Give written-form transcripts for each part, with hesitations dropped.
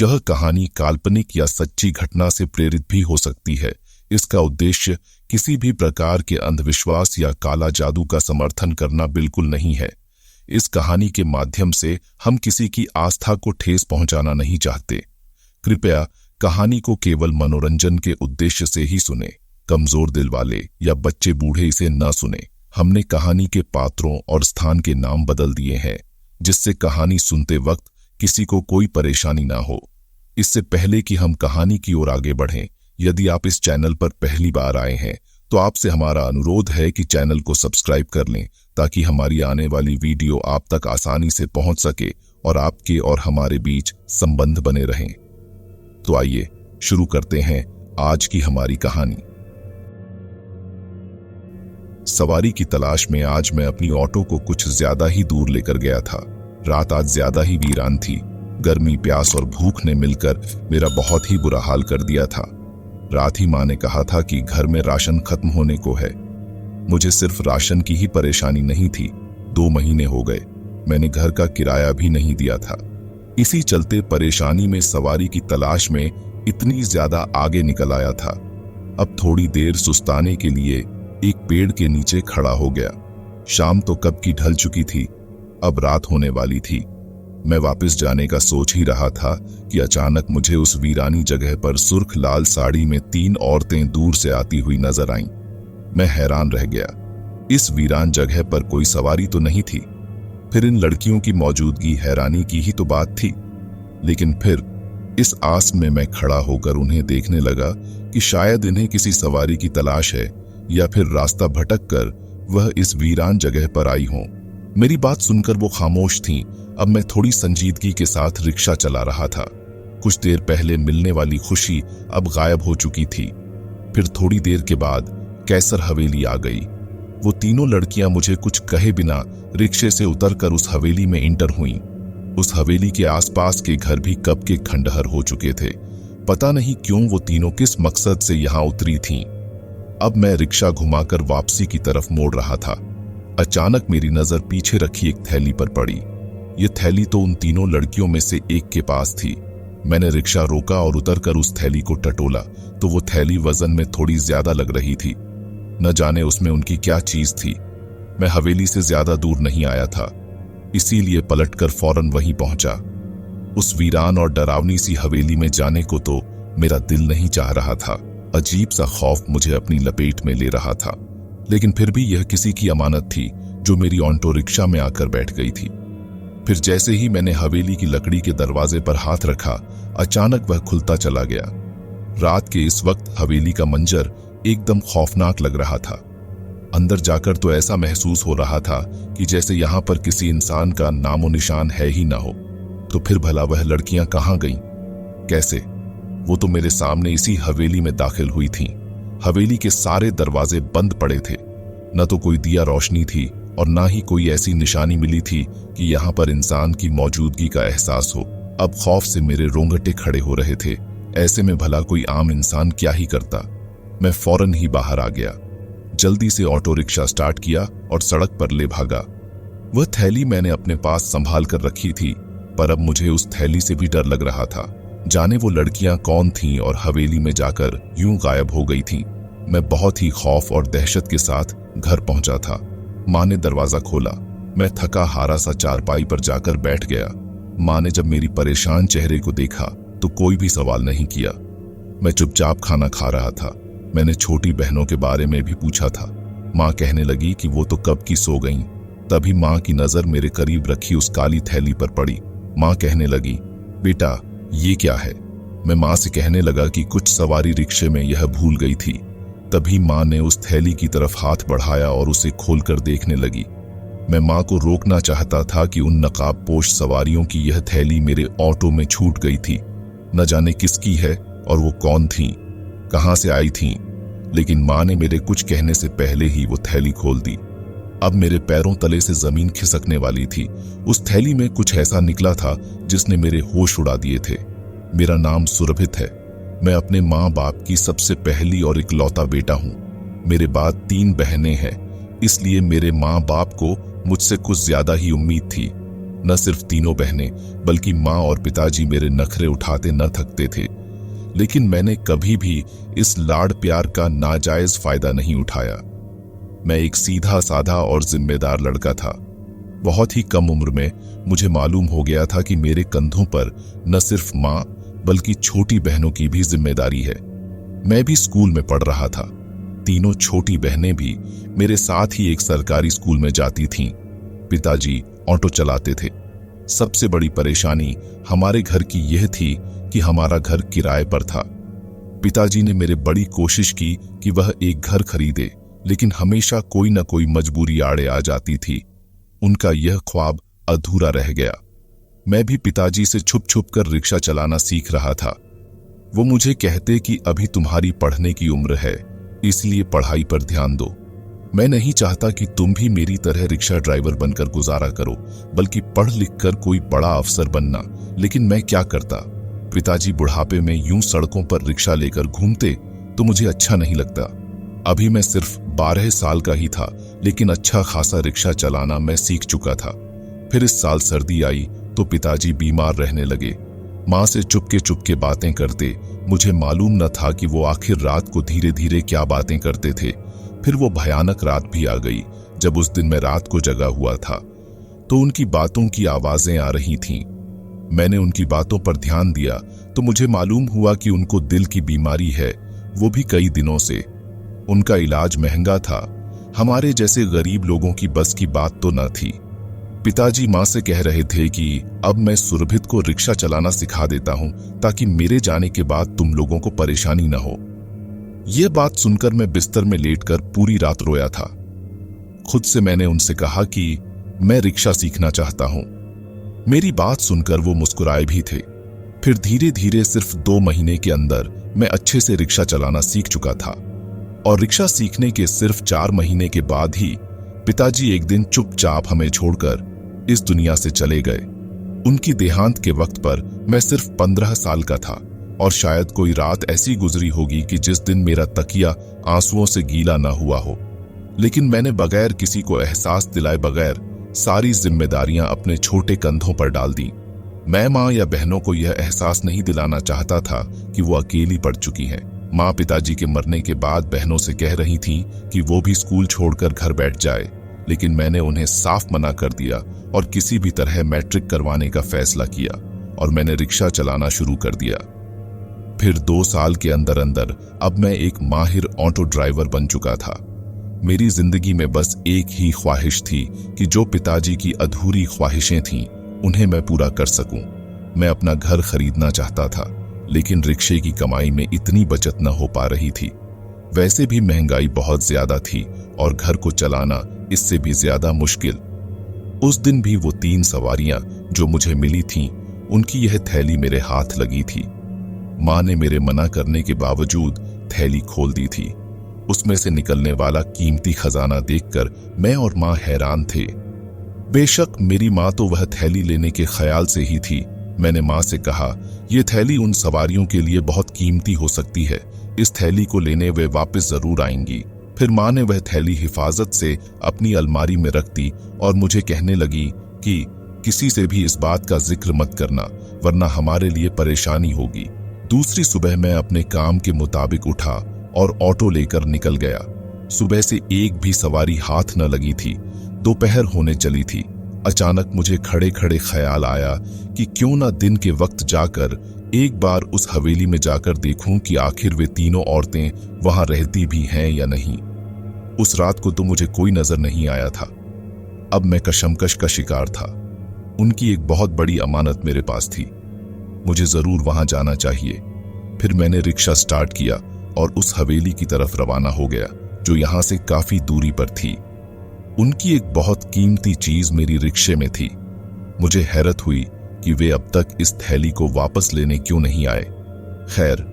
यह कहानी काल्पनिक या सच्ची घटना से प्रेरित भी हो सकती है। इसका उद्देश्य किसी भी प्रकार के अंधविश्वास या काला जादू का समर्थन करना बिल्कुल नहीं है। इस कहानी के माध्यम से हम किसी की आस्था को ठेस पहुंचाना नहीं चाहते। कृपया कहानी को केवल मनोरंजन के उद्देश्य से ही सुने। कमजोर दिल वाले या बच्चे बूढ़े इसे न सुने। हमने कहानी के पात्रों और स्थान के नाम बदल दिए हैं, जिससे कहानी सुनते वक्त किसी को कोई परेशानी ना हो। इससे पहले कि हम कहानी की ओर आगे बढ़ें, यदि आप इस चैनल पर पहली बार आए हैं तो आपसे हमारा अनुरोध है कि चैनल को सब्सक्राइब कर लें, ताकि हमारी आने वाली वीडियो आप तक आसानी से पहुंच सके और आपके और हमारे बीच संबंध बने रहें। तो आइए शुरू करते हैं आज की हमारी कहानी। सवारी की तलाश में आज मैं अपनी ऑटो को कुछ ज्यादा ही दूर लेकर गया था। रात आज ज्यादा ही वीरान थी। गर्मी, प्यास और भूख ने मिलकर मेरा बहुत ही बुरा हाल कर दिया था। रात ही माँ ने कहा था कि घर में राशन खत्म होने को है। मुझे सिर्फ राशन की ही परेशानी नहीं थी। 2 महीने हो गए, मैंने घर का किराया भी नहीं दिया था। इसी चलते परेशानी में सवारी की तलाश में इतनी ज्यादा आगे निकल आया था। अब थोड़ी देर सुस्ताने के लिए एक पेड़ के नीचे खड़ा हो गया। शाम तो कब की ढल चुकी थी, अब रात होने वाली थी। मैं वापस जाने का सोच ही रहा था कि अचानक मुझे उस वीरानी जगह पर सुर्ख लाल साड़ी में 3 औरतें दूर से आती हुई नजर आईं। मैं हैरान रह गया। इस वीरान जगह पर कोई सवारी तो नहीं थी। फिर इन लड़कियों की मौजूदगी हैरानी की ही तो बात थी। लेकिन फिर इस आस में मैं खड़ा होकर उन्हें देखने लगा कि शायद इन्हें किसी सवारी की तलाश है, या फिर रास्ता भटक कर वह इस वीरान जगह पर आई हों। मेरी बात सुनकर वो खामोश थीं। अब मैं थोड़ी संजीदगी के साथ रिक्शा चला रहा था। कुछ देर पहले मिलने वाली खुशी अब गायब हो चुकी थी। फिर थोड़ी देर के बाद कैसर हवेली आ गई। वो तीनों लड़कियां मुझे कुछ कहे बिना रिक्शे से उतरकर उस हवेली में इंटर हुईं। उस हवेली के आसपास के घर भी कब के खंडहर हो चुके थे। पता नहीं क्यों वो तीनों किस मकसद से यहां उतरी थीं। अब मैं रिक्शा घुमाकर वापसी की तरफ मोड़ रहा था। अचानक मेरी नजर पीछे रखी एक थैली पर पड़ी। ये थैली तो उन तीनों लड़कियों में से एक के पास थी। मैंने रिक्शा रोका और उतरकर उस थैली को टटोला तो वो थैली वजन में थोड़ी ज्यादा लग रही थी। न जाने उसमें उनकी क्या चीज थी। मैं हवेली से ज्यादा दूर नहीं आया था, इसीलिए पलटकर फौरन वहीं पहुंचा। उस वीरान और डरावनी सी हवेली में जाने को तो मेरा दिल नहीं चाह रहा था। अजीब सा खौफ मुझे अपनी लपेट में ले रहा था। लेकिन फिर भी यह किसी की अमानत थी जो मेरी ऑटो रिक्शा में आकर बैठ गई थी। फिर जैसे ही मैंने हवेली की लकड़ी के दरवाजे पर हाथ रखा, अचानक वह खुलता चला गया। रात के इस वक्त हवेली का मंजर एकदम खौफनाक लग रहा था। अंदर जाकर तो ऐसा महसूस हो रहा था कि जैसे यहाँ पर किसी इंसान का नामो निशान है ही ना हो। तो फिर भला वह लड़कियां कहाँ गईं? कैसे? वो तो मेरे सामने इसी हवेली में दाखिल हुई थीं। हवेली के सारे दरवाजे बंद पड़े थे। न तो कोई दिया रोशनी थी और ना ही कोई ऐसी निशानी मिली थी कि यहाँ पर इंसान की मौजूदगी का एहसास हो। अब खौफ से मेरे रोंगटे खड़े हो रहे थे। ऐसे में भला कोई आम इंसान क्या ही करता। मैं फौरन ही बाहर आ गया। जल्दी से ऑटो रिक्शा स्टार्ट किया और सड़क पर ले भागा। वह थैली मैंने अपने पास संभाल कर रखी थी, पर अब मुझे उस थैली से भी डर लग रहा था। जाने वो लड़कियां कौन थीं और हवेली में जाकर यूं गायब हो गई थीं। मैं बहुत ही खौफ और दहशत के साथ घर पहुंचा था। माँ ने दरवाजा खोला। मैं थका हारा सा चारपाई पर जाकर बैठ गया। माँ ने जब मेरी परेशान चेहरे को देखा तो कोई भी सवाल नहीं किया। मैं चुपचाप खाना खा रहा था। मैंने छोटी बहनों के बारे में भी पूछा था। माँ कहने लगी कि वो तो कब की सो गईं। तभी माँ की नजर मेरे करीब रखी उस काली थैली पर पड़ी। माँ कहने लगी, बेटा ये क्या है? मैं माँ से कहने लगा कि कुछ सवारी रिक्शे में यह भूल गई थी। तभी माँ ने उस थैली की तरफ हाथ बढ़ाया और उसे खोलकर देखने लगी। मैं माँ को रोकना चाहता था कि उन नकाबपोश सवारियों की यह थैली मेरे ऑटो में छूट गई थी। न जाने किसकी है और वो कौन थीं, कहाँ से आई थीं। लेकिन माँ ने मेरे कुछ कहने से पहले ही वो थैली खोल दी। अब मेरे पैरों तले से जमीन खिसकने वाली थी। उस थैली में कुछ ऐसा निकला था जिसने मेरे होश उड़ा दिए थे। मेरा नाम सुरभित है। मैं अपने माँ बाप की सबसे पहली और इकलौता बेटा हूँ। मेरे बाद 3 बहनें हैं, इसलिए मेरे माँ बाप को मुझसे कुछ ज्यादा ही उम्मीद थी। न सिर्फ तीनों बहनें बल्कि माँ और पिताजी मेरे नखरे उठाते न थकते थे, लेकिन मैंने कभी भी इस लाड़ प्यार का नाजायज फायदा नहीं उठाया। मैं एक सीधा साधा और जिम्मेदार लड़का था। बहुत ही कम उम्र में मुझे मालूम हो गया था कि मेरे कंधों पर न सिर्फ माँ बल्कि छोटी बहनों की भी जिम्मेदारी है। मैं भी स्कूल में पढ़ रहा था। तीनों छोटी बहनें भी मेरे साथ ही एक सरकारी स्कूल में जाती थीं। पिताजी ऑटो चलाते थे। सबसे बड़ी परेशानी हमारे घर की यह थी कि हमारा घर किराए पर था। पिताजी ने मेरे बड़ी कोशिश की कि वह एक घर खरीदे, लेकिन हमेशा कोई न कोई मजबूरी आड़े आ जाती थी। उनका यह ख्वाब अधूरा रह गया। मैं भी पिताजी से छुप छुप कर रिक्शा चलाना सीख रहा था। वो मुझे कहते कि अभी तुम्हारी पढ़ने की उम्र है, इसलिए पढ़ाई पर ध्यान दो। मैं नहीं चाहता कि तुम भी मेरी तरह रिक्शा ड्राइवर बनकर गुजारा करो, बल्कि पढ़ लिख कर कोई बड़ा अफसर बनना। लेकिन मैं क्या करता? पिताजी बुढ़ापे में यूं सड़कों पर रिक्शा लेकर घूमते तो मुझे अच्छा नहीं लगता। अभी मैं सिर्फ 12 साल का ही था, लेकिन अच्छा खासा रिक्शा चलाना मैं सीख चुका था। फिर इस साल सर्दी आई तो पिताजी बीमार रहने लगे। माँ से चुपके बातें करते। मुझे मालूम न था कि वो आखिर रात को धीरे धीरे क्या बातें करते थे। फिर वो भयानक रात भी आ गई जब उस दिन मैं रात को जगा हुआ था, तो उनकी बातों की आवाजें आ रही थीं। मैंने उनकी बातों पर ध्यान दिया तो मुझे मालूम हुआ कि उनको दिल की बीमारी है, वो भी कई दिनों से। उनका इलाज महंगा था। हमारे जैसे गरीब लोगों की बस की बात तो न थी। पिताजी माँ से कह रहे थे कि अब मैं सुरभित को रिक्शा चलाना सिखा देता हूं ताकि मेरे जाने के बाद तुम लोगों को परेशानी न हो। यह बात सुनकर मैं बिस्तर में लेटकर पूरी रात रोया था। खुद से मैंने उनसे कहा कि मैं रिक्शा सीखना चाहता हूं। मेरी बात सुनकर वो मुस्कुराए भी थे। फिर धीरे धीरे सिर्फ 2 महीने के अंदर मैं अच्छे से रिक्शा चलाना सीख चुका था। और रिक्शा सीखने के सिर्फ 4 महीने के बाद ही पिताजी एक दिन चुपचाप हमें छोड़कर इस दुनिया से चले गए। उनकी देहांत के वक्त पर मैं सिर्फ 15 साल का था, और शायद कोई रात ऐसी गुजरी होगी कि जिस दिन मेरा तकिया आंसुओं से गीला ना हुआ हो। लेकिन मैंने बगैर किसी को एहसास दिलाए बगैर सारी जिम्मेदारियां अपने छोटे कंधों पर डाल दी। मैं माँ या बहनों को यह एहसास नहीं दिलाना चाहता था कि वो अकेली पड़ चुकी हैं। माँ पिताजी के मरने के बाद बहनों से कह रही थीं कि वो भी स्कूल छोड़कर घर बैठ जाए, लेकिन मैंने उन्हें साफ मना कर दिया और किसी भी तरह मैट्रिक करवाने का फैसला किया और मैंने रिक्शा चलाना शुरू कर दिया। फिर 2 साल के अंदर अंदर अब मैं एक माहिर ऑटो ड्राइवर बन चुका था। मेरी जिंदगी में बस एक ही ख्वाहिश थी कि जो पिताजी की अधूरी ख्वाहिशें थीं उन्हें मैं पूरा कर सकूं। मैं अपना घर खरीदना चाहता था, लेकिन रिक्शे की कमाई में इतनी बचत न हो पा रही थी। वैसे भी महंगाई बहुत ज्यादा थी और घर को चलाना इससे भी ज्यादा मुश्किल। उस दिन भी वो 3 सवारियां जो मुझे मिली थीं, उनकी यह थैली मेरे हाथ लगी थी। माँ ने मेरे मना करने के बावजूद थैली खोल दी थी। उसमें से निकलने वाला कीमती खजाना देखकर मैं और माँ हैरान थे। बेशक मेरी माँ तो वह थैली लेने के ख्याल से ही थी। मैंने माँ से कहा, यह थैली उन सवारियों के लिए बहुत कीमती हो सकती है, इस थैली को लेने वे वापस जरूर आएंगी। फिर माँ ने वह थैली हिफाजत से अपनी अलमारी में रख दी और मुझे कहने लगी कि किसी से भी इस बात का जिक्र मत करना, वरना हमारे लिए परेशानी होगी। दूसरी सुबह मैं अपने काम के मुताबिक उठा और ऑटो लेकर निकल गया। सुबह से एक भी सवारी हाथ न लगी थी। दोपहर होने चली थी। अचानक मुझे खड़े खड़े ख्याल आया कि क्यों ना दिन के वक्त जाकर एक बार उस हवेली में जाकर देखूं कि आखिर वे तीनों औरतें वहां रहती भी हैं या नहीं। उस रात को तो मुझे कोई नजर नहीं आया था। अब मैं कशमकश का शिकार था। उनकी एक बहुत बड़ी अमानत मेरे पास थी। मुझे जरूर वहां जाना चाहिए। फिर मैंने रिक्शा स्टार्ट किया और उस हवेली की तरफ रवाना हो गया जो यहां से काफी दूरी पर थी। उनकी एक बहुत कीमती चीज मेरी रिक्शे में थी। मुझे हैरत हुई कि वे अब तक इस थैली को वापस लेने क्यों नहीं आए। खैर,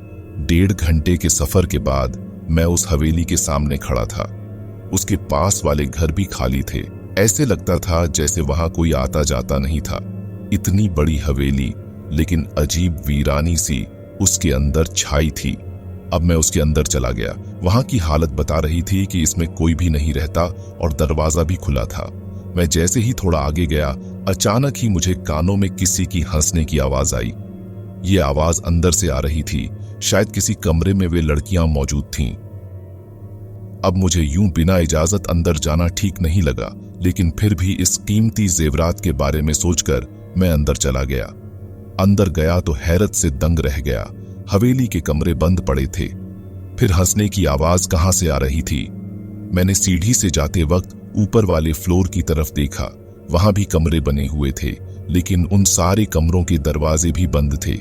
1.5 घंटे के सफर के बाद मैं उस हवेली के सामने खड़ा था। उसके पास वाले घर भी खाली थे। ऐसे लगता था जैसे वहां कोई आता जाता नहीं था। इतनी बड़ी हवेली, लेकिन अजीब वीरानी सी उसके अंदर छाई थी। अब मैं उसके अंदर चला गया। वहां की हालत बता रही थी कि इसमें कोई भी नहीं रहता और दरवाजा भी खुला था। मैं जैसे ही थोड़ा आगे गया अचानक ही मुझे कानों में किसी की हंसने की आवाज आई। ये आवाज अंदर से आ रही थी, शायद किसी कमरे में वे लड़कियां मौजूद थीं। अब मुझे यूं बिना इजाजत अंदर जाना ठीक नहीं लगा, लेकिन फिर भी इस कीमती जेवरात के बारे में सोचकर मैं अंदर चला गया। अंदर गया तो हैरत से दंग रह गया। हवेली के कमरे बंद पड़े थे। फिर हंसने की आवाज कहां से आ रही थी? मैंने सीढ़ी से जाते वक्त ऊपर वाले फ्लोर की तरफ देखा। वहां भी कमरे बने हुए थे, लेकिन उन सारे कमरों के दरवाजे भी बंद थे।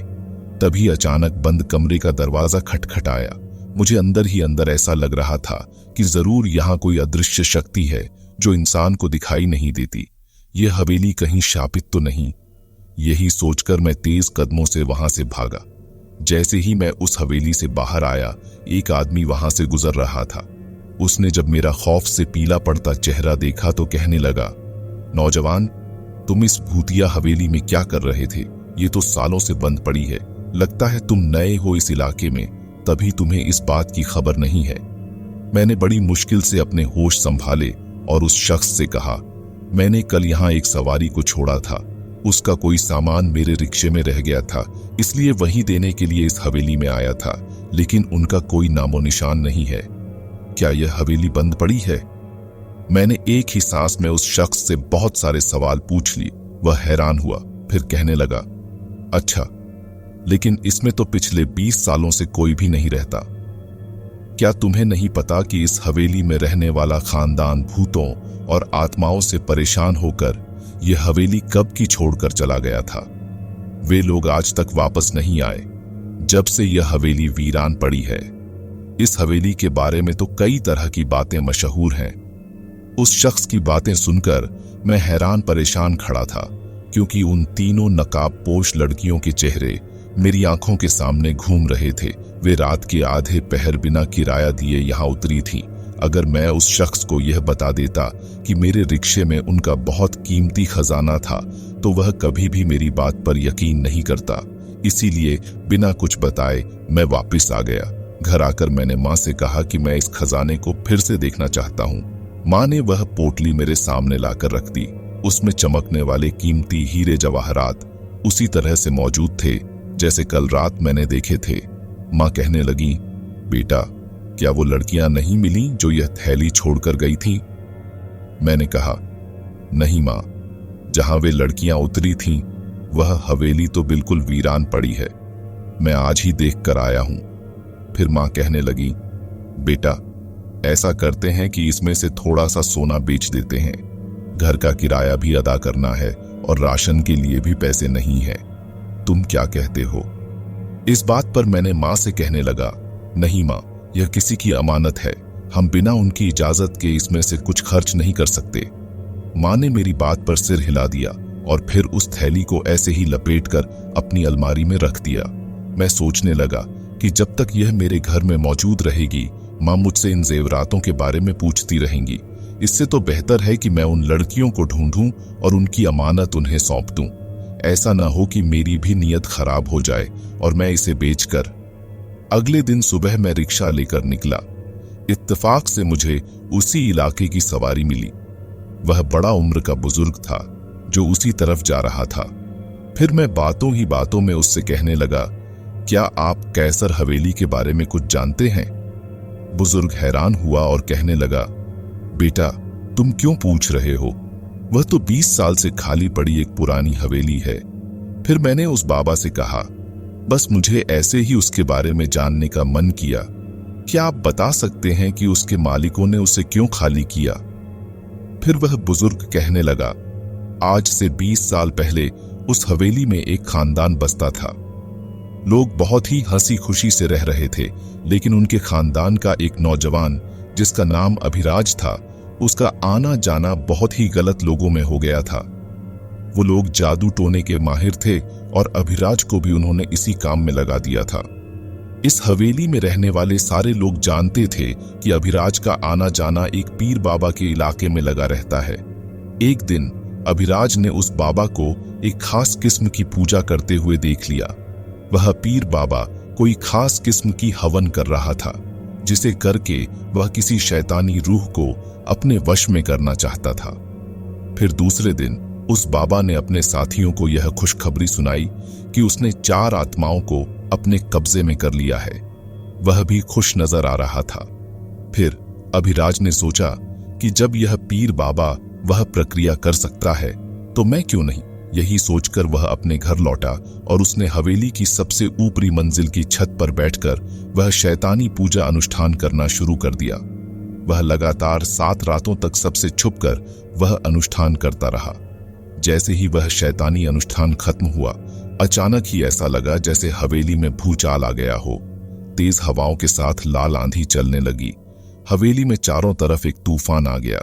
तभी अचानक बंद कमरे का दरवाजा खटखटाया। मुझे अंदर ही अंदर ऐसा लग रहा था कि जरूर यहां कोई अदृश्य शक्ति है जो इंसान को दिखाई नहीं देती। यह हवेली कहीं शापित तो नहीं? यही सोचकर मैं तेज कदमों से वहां से भागा। जैसे ही मैं उस हवेली से बाहर आया, एक आदमी वहां से गुजर रहा था। उसने जब मेरा खौफ से पीला पड़ता चेहरा देखा तो कहने लगा, नौजवान, तुम इस भूतिया हवेली में क्या कर रहे थे? ये तो सालों से बंद पड़ी है। लगता है तुम नए हो इस इलाके में, तभी तुम्हें इस बात की खबर नहीं है। मैंने बड़ी मुश्किल से अपने होश संभाले और उस शख्स से कहा, मैंने कल यहाँ एक सवारी को छोड़ा था। उसका कोई सामान मेरे रिक्शे में रह गया था, इसलिए वहीं देने के लिए इस हवेली में आया था, लेकिन उनका कोई नामो निशान नहीं है। क्या यह हवेली बंद पड़ी है? मैंने एक ही सांस में उस शख्स से बहुत सारे सवाल पूछ लिए। वह हैरान हुआ, फिर कहने लगा, अच्छा, लेकिन इसमें तो पिछले 20 सालों से कोई भी नहीं रहता। क्या तुम्हें नहीं पता कि इस हवेली में रहने वाला खानदान भूतों और आत्माओं से परेशान होकर यह हवेली कब की छोड़कर चला गया था? वे लोग आज तक वापस नहीं आए, जब से यह हवेली वीरान पड़ी है। इस हवेली के बारे में तो कई तरह की बातें मशहूर हैं। उस शख्स की बातें सुनकर मैं हैरान परेशान खड़ा था, क्योंकि उन तीनों नकाबपोश लड़कियों के चेहरे मेरी आंखों के सामने घूम रहे थे। वे रात के आधे पहर बिना किराया दिए यहाँ उतरी थीं। अगर मैं उस शख्स को यह बता देता कि मेरे रिक्शे में उनका बहुत कीमती खजाना था, तो वह कभी भी मेरी बात पर यकीन नहीं करता। इसीलिए बिना कुछ बताए मैं वापस आ गया। घर आकर मैंने माँ से कहा कि मैं इस खजाने को फिर से देखना चाहता हूँ। माँ ने वह पोटली मेरे सामने लाकर रख दी। उसमें चमकने वाले कीमती हीरे जवाहरात उसी तरह से मौजूद थे जैसे कल रात मैंने देखे थे। माँ कहने लगी, बेटा, क्या वो लड़कियां नहीं मिली जो यह थैली छोड़कर गई थीं? मैंने कहा, नहीं माँ, जहां वे लड़कियां उतरी थीं वह हवेली तो बिल्कुल वीरान पड़ी है। मैं आज ही देख कर आया हूं। फिर माँ कहने लगी, बेटा, ऐसा करते हैं कि इसमें से थोड़ा सा सोना बेच देते हैं। घर का किराया भी अदा करना है और राशन के लिए भी पैसे नहीं है। तुम क्या कहते हो? इस बात पर मैंने माँ से कहने लगा, नहीं माँ, यह किसी की अमानत है। हम बिना उनकी इजाजत के इसमें से कुछ खर्च नहीं कर सकते। माँ ने मेरी बात पर सिर हिला दिया और फिर उस थैली को ऐसे ही लपेटकर अपनी अलमारी में रख दिया। मैं सोचने लगा कि जब तक यह मेरे घर में मौजूद रहेगी, माँ मुझसे इन जेवरातों के बारे में पूछती रहेंगी। इससे तो बेहतर है कि मैं उन लड़कियों को ढूंढूं और उनकी अमानत उन्हें सौंप दूं। ऐसा ना हो कि मेरी भी नीयत खराब हो जाए और मैं इसे बेचकर। अगले दिन सुबह मैं रिक्शा लेकर निकला। इत्तेफाक से मुझे उसी इलाके की सवारी मिली। वह बड़ा उम्र का बुजुर्ग था जो उसी तरफ जा रहा था। फिर मैं बातों ही बातों में उससे कहने लगा, क्या आप कैसर हवेली के बारे में कुछ जानते हैं? बुजुर्ग हैरान हुआ और कहने लगा, बेटा, तुम क्यों पूछ रहे हो? वह तो 20 साल से खाली पड़ी एक पुरानी हवेली है। फिर मैंने उस बाबा से कहा, बस मुझे ऐसे ही उसके बारे में जानने का मन किया। क्या आप बता सकते हैं कि उसके मालिकों ने उसे क्यों खाली किया? फिर वह बुजुर्ग कहने लगा, आज से 20 साल पहले उस हवेली में एक खानदान बसता था। लोग बहुत ही हंसी खुशी से रह रहे थे, लेकिन उनके खानदान का एक नौजवान जिसका नाम अभिराज था, उसका आना जाना बहुत ही गलत लोगों में हो गया था। वो लोग जादू टोने के माहिर थे और अभिराज को भी उन्होंने इसी काम में लगा दिया था। इस हवेली में रहने वाले सारे लोग जानते थे कि अभिराज का आना जाना एक पीर बाबा के इलाके में लगा रहता है। एक दिन अभिराज ने उस बाबा को एक खास किस्म की पूजा करते हुए देख लिया। वह पीर बाबा कोई खास किस्म की हवन कर रहा था, जिसे करके वह किसी शैतानी रूह को अपने वश में करना चाहता था। फिर दूसरे दिन उस बाबा ने अपने साथियों को यह खुशखबरी सुनाई कि उसने 4 आत्माओं को अपने कब्जे में कर लिया है। वह भी खुश नजर आ रहा था। फिर अभिराज ने सोचा कि जब यह पीर बाबा वह प्रक्रिया कर सकता है तो मैं क्यों नहीं। यही सोचकर वह अपने घर लौटा और उसने हवेली की सबसे ऊपरी मंजिल की छत पर बैठकर वह शैतानी पूजा अनुष्ठान करना शुरू कर दिया। वह लगातार 7 रातों तक सबसे छुपकर वह अनुष्ठान करता रहा। जैसे ही वह शैतानी अनुष्ठान खत्म हुआ, अचानक ही ऐसा लगा जैसे हवेली में भूचाल आ गया हो। तेज हवाओं के साथ लाल आंधी चलने लगी। हवेली में चारों तरफ एक तूफान आ गया।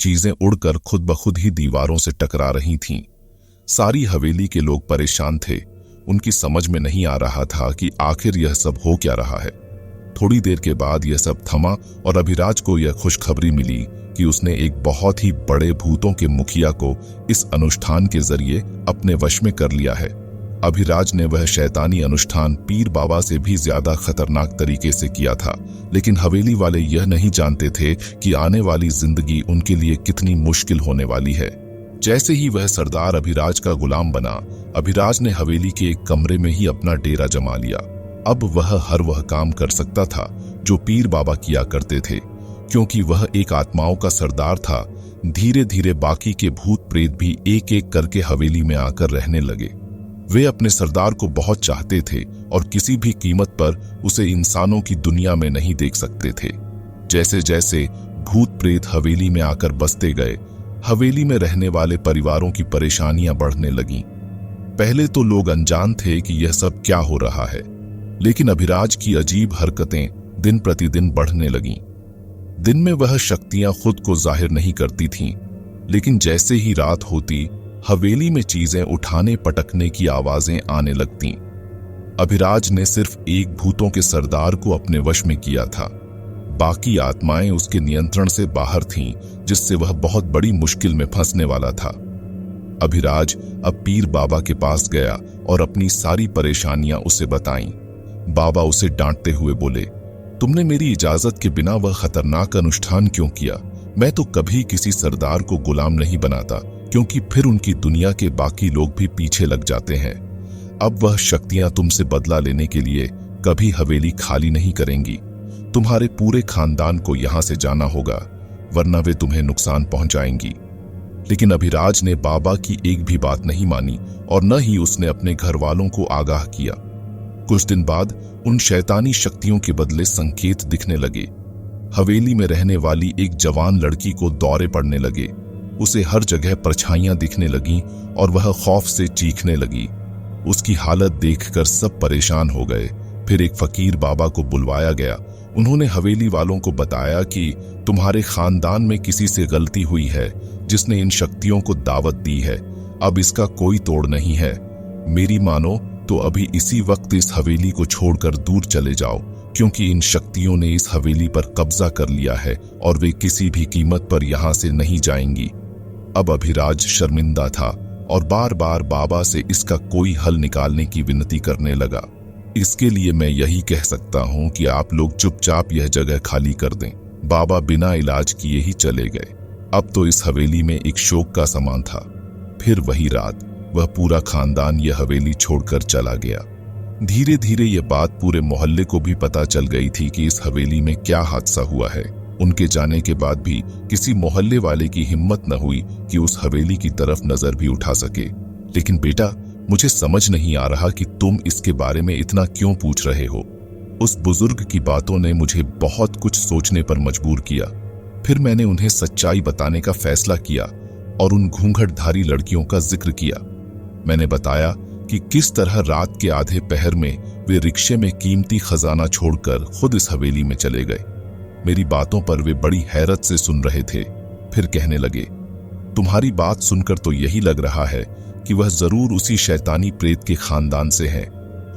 चीजें उड़कर खुद ब खुद ही दीवारों से टकरा रही थीं। सारी हवेली के लोग परेशान थे। उनकी समझ में नहीं आ रहा था कि आखिर यह सब हो क्या रहा है। थोड़ी देर के बाद यह सब थमा और अभिराज को यह खुशखबरी मिली कि उसने एक बहुत ही बड़े भूतों के मुखिया को इस अनुष्ठान के जरिए अपने वश में कर लिया है। अभिराज ने वह शैतानी अनुष्ठान पीर बाबा से भी ज्यादा खतरनाक तरीके से किया था, लेकिन हवेली वाले यह नहीं जानते थे कि आने वाली जिंदगी उनके लिए कितनी मुश्किल होने वाली है। जैसे ही वह सरदार अभिराज का गुलाम बना, अभिराज ने हवेली के एक कमरे में ही अपना डेरा जमा लिया। अब वह हर वह काम कर सकता था जो पीर बाबा किया करते थे। क्योंकि वह एक आत्माओं का सरदार था, धीरे धीरे बाकी के भूत प्रेत भी एक एक करके हवेली में आकर रहने लगे। वे अपने सरदार को बहुत चाहते थे और किसी भी कीमत पर उसे इंसानों की दुनिया में नहीं देख सकते थे। जैसे जैसे भूत प्रेत हवेली में आकर बसते गए, हवेली में रहने वाले परिवारों की परेशानियां बढ़ने लगीं। पहले तो लोग अनजान थे कि यह सब क्या हो रहा है, लेकिन अभिराज की अजीब हरकतें दिन प्रतिदिन बढ़ने लगीं। दिन में वह शक्तियां खुद को जाहिर नहीं करती थीं, लेकिन जैसे ही रात होती, हवेली में चीजें उठाने पटकने की आवाजें आने लगतीं। अभिराज ने सिर्फ एक भूतों के सरदार को अपने वश में किया था। बाकी आत्माएं उसके नियंत्रण से बाहर थीं, जिससे वह बहुत बड़ी मुश्किल में फंसने वाला था। अभिराज अब पीर बाबा के पास गया और अपनी सारी परेशानियां उसे बताईं। बाबा उसे डांटते हुए बोले, तुमने मेरी इजाजत के बिना वह खतरनाक अनुष्ठान क्यों किया? मैं तो कभी किसी सरदार को गुलाम नहीं बनाता, क्योंकि फिर उनकी दुनिया के बाकी लोग भी पीछे लग जाते हैं। अब वह शक्तियां तुमसे बदला लेने के लिए कभी हवेली खाली नहीं करेंगी। तुम्हारे पूरे खानदान को यहां से जाना होगा, वरना वे तुम्हें नुकसान पहुंचाएंगी। लेकिन अभिराज ने बाबा की एक भी बात नहीं मानी और न ही उसने अपने घर वालों को आगाह किया। कुछ दिन बाद उन शैतानी शक्तियों के बदले संकेत दिखने लगे। हवेली में रहने वाली एक जवान लड़की को दौरे पड़ने लगे। उसे हर जगह परछाइयां दिखने लगीं और वह खौफ से चीखने लगी। उसकी हालत देखकर सब परेशान हो गए। फिर एक फकीर बाबा को बुलवाया गया। उन्होंने हवेली वालों को बताया कि तुम्हारे खानदान में किसी से गलती हुई है, जिसने इन शक्तियों को दावत दी है। अब इसका कोई तोड़ नहीं है। मेरी मानो तो अभी इसी वक्त इस हवेली को छोड़कर दूर चले जाओ, क्योंकि इन शक्तियों ने इस हवेली पर कब्जा कर लिया है और वे किसी भी कीमत पर यहां से नहीं जाएंगी। अब अभिराज शर्मिंदा था और बार बार बाबा से इसका कोई हल निकालने की विनती करने लगा। इसके लिए मैं यही कह सकता हूं कि आप लोग चुपचाप यह जगह खाली कर दें। बाबा बिना इलाज किए ही चले गए। अब तो इस हवेली में एक शोक का समान था। फिर वही रात वह पूरा खानदान यह हवेली छोड़कर चला गया। धीरे धीरे यह बात पूरे मोहल्ले को भी पता चल गई थी कि इस हवेली में क्या हादसा हुआ है। उनके जाने के बाद भी किसी मोहल्ले वाले की हिम्मत न हुई कि उस हवेली की तरफ नजर भी उठा सके। लेकिन बेटा, मुझे समझ नहीं आ रहा कि तुम इसके बारे में इतना क्यों पूछ रहे हो। उस बुजुर्ग की बातों ने मुझे बहुत कुछ सोचने पर मजबूर किया। फिर मैंने उन्हें सच्चाई बताने का फैसला किया और उन घूंघटधारी लड़कियों का जिक्र किया। मैंने बताया कि किस तरह रात के आधे पहर में वे रिक्शे में कीमती खजाना छोड़कर खुद इस हवेली में चले गए। मेरी बातों पर वे बड़ी हैरत से सुन रहे थे। फिर कहने लगे, तुम्हारी बात सुनकर तो यही लग रहा है कि वह जरूर उसी शैतानी प्रेत के खानदान से है।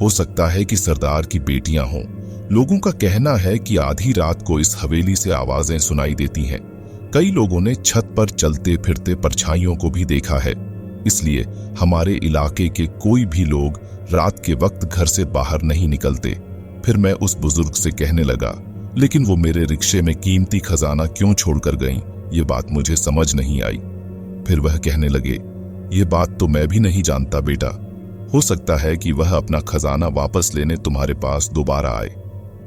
हो सकता है कि सरदार की बेटियां हों। लोगों का कहना है कि आधी रात को इस हवेली से आवाजें सुनाई देती हैं। कई लोगों ने छत पर चलते फिरते परछाइयों को भी देखा है। इसलिए हमारे इलाके के कोई भी लोग रात के वक्त घर से बाहर नहीं निकलते। फिर मैं उस बुजुर्ग से कहने लगा, लेकिन वो मेरे रिक्शे में कीमती खजाना क्यों छोड़कर गईं, ये बात मुझे समझ नहीं आई। फिर वह कहने लगे, ये बात तो मैं भी नहीं जानता बेटा। हो सकता है कि वह अपना खजाना वापस लेने तुम्हारे पास दोबारा आए।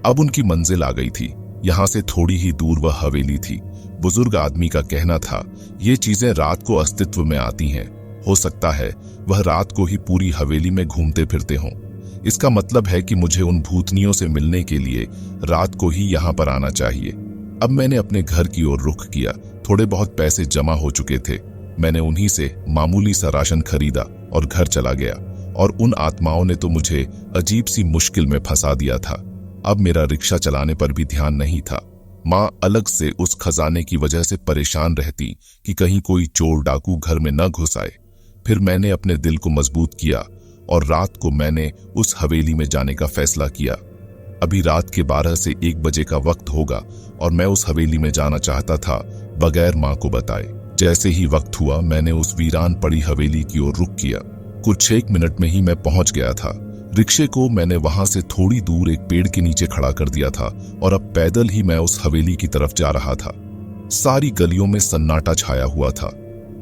अब उनकी मंजिल आ गई थी। यहाँ से थोड़ी ही दूर वह हवेली थी। बुजुर्ग आदमी का कहना था, ये चीजें रात को अस्तित्व में आती हैं। हो सकता है वह रात को ही पूरी हवेली में घूमते फिरते हों। इसका मतलब है कि मुझे उन भूतनियों से मिलने के लिए रात को ही यहाँ पर आना चाहिए। अब मैंने अपने घर की ओर रुख किया। थोड़े बहुत पैसे जमा हो चुके थे। मैंने उन्हीं से मामूली सा राशन खरीदा और घर चला गया। और उन आत्माओं ने तो मुझे अजीब सी मुश्किल में फंसा दिया था। अब मेरा रिक्शा चलाने पर भी ध्यान नहीं था। माँ अलग से उस खजाने की वजह से परेशान रहती कि कहीं कोई चोर डाकू घर में न घुस आए। फिर मैंने अपने दिल को मजबूत किया और रात को मैंने उस हवेली में जाने का फैसला किया। अभी रात के 12 से 1 बजे का वक्त होगा और मैं उस हवेली में जाना चाहता था बगैर माँ को बताए। जैसे ही वक्त हुआ मैंने उस वीरान पड़ी हवेली की ओर रुख किया। कुछ 1 मिनट में ही मैं पहुंच गया था। रिक्शे को मैंने वहां से थोड़ी दूर एक पेड़ के नीचे खड़ा कर दिया था और अब पैदल ही मैं उस हवेली की तरफ जा रहा था। सारी गलियों में सन्नाटा छाया हुआ था।